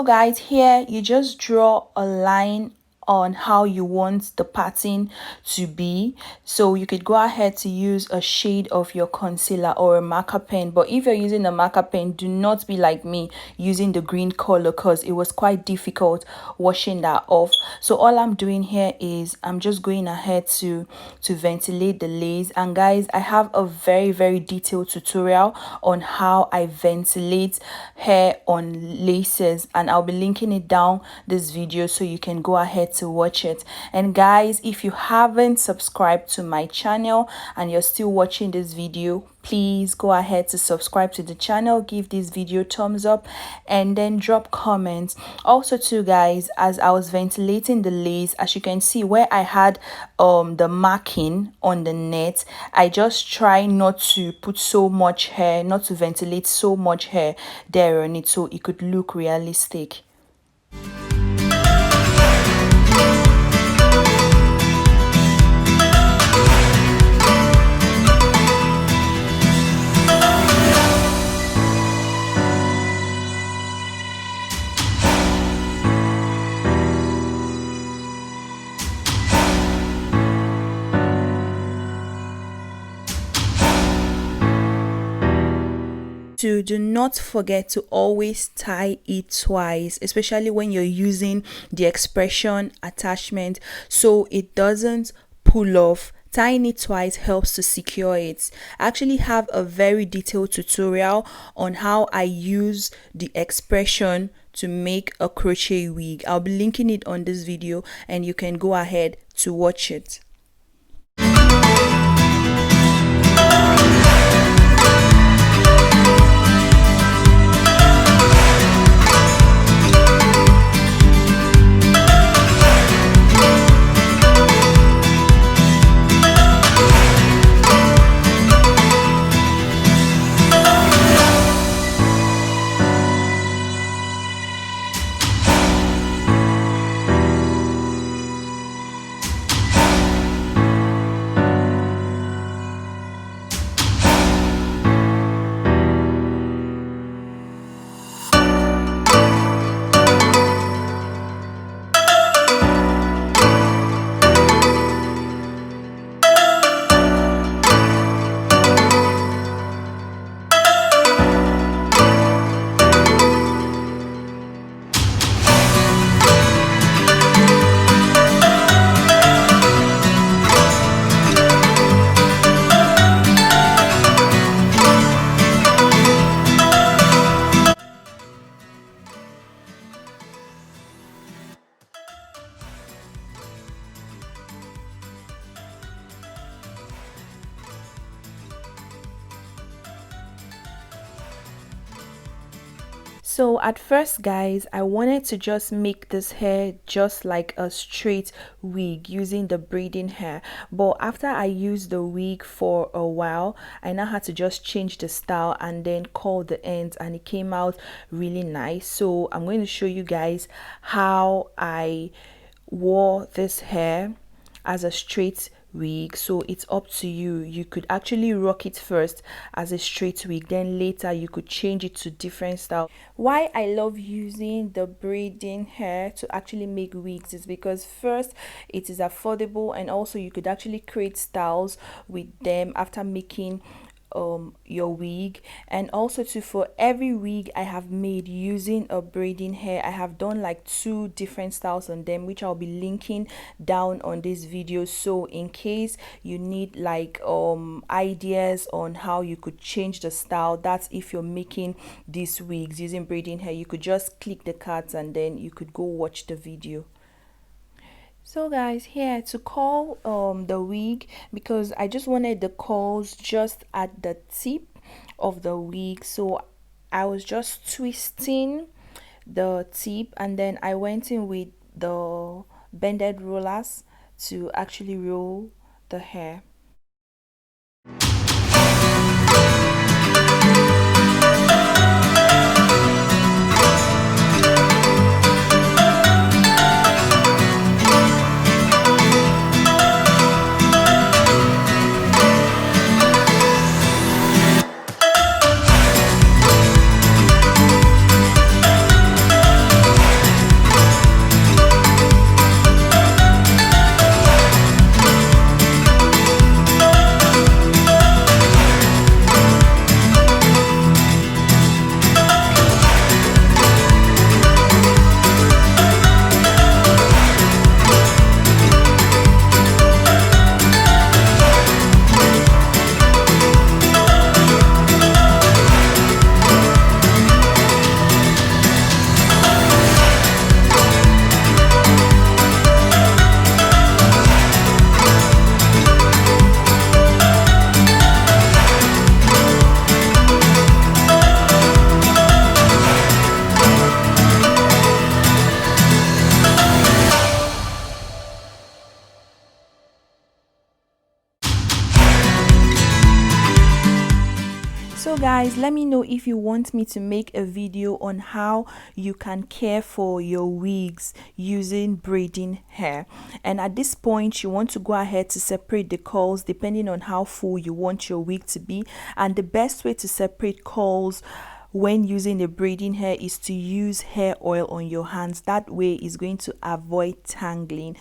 So guys, here you just draw a line on how you want the pattern to be. So you could go ahead to use a shade of your concealer or a marker pen, but if you're using a marker pen, do not be like me using the green color, because it was quite difficult washing that off. So all I'm doing here is I'm just going ahead to ventilate the lace. And guys, I have a very detailed tutorial on how I ventilate hair on laces, and I'll be linking it down this video so you can go ahead to watch it. And guys, if you haven't subscribed to my channel and you're still watching this video, please go ahead to subscribe to the channel, give this video thumbs up, and then drop comments. Also too guys, as I was ventilating the lace, as you can see where I had the marking on the net, I just try not to put so much hair, not to ventilate so much hair there on it, so it could look realistic. Do not forget to always tie it twice, especially when you're using the expression attachment, so it doesn't pull off. Tying it twice helps to secure it. I actually have a very detailed tutorial on how I use the expression to make a crochet wig. I'll be linking it on this video and you can go ahead to watch it. So at first guys, I wanted to just make this hair just like a straight wig using the braiding hair, but after I used the wig for a while, I now had to just change the style and then curl the ends, and it came out really nice. So I'm going to show you guys how I wore this hair as a straight wig. So it's up to you. You could actually rock it first as a straight wig, then later you could change it to different style. Why I love using the braiding hair to actually make wigs is because first, it is affordable, and also you could actually create styles with them after making your wig. And also too, for every wig I have made using a braiding hair, I have done like 2 different styles on them, which I'll be linking down on this video. So in case you need like ideas on how you could change the style, that's if you're making these wigs using braiding hair, you could just click the cards and then you could go watch the video. So guys, here to curl the wig, because I just wanted the curls just at the tip of the wig, so I was just twisting the tip, and then I went in with the bended rollers to actually roll the hair. So guys, let me know if you want me to make a video on how you can care for your wigs using braiding hair. And at this point, you want to go ahead to separate the curls depending on how full you want your wig to be. And the best way to separate curls when using the braiding hair is to use hair oil on your hands. That way is going to avoid tangling.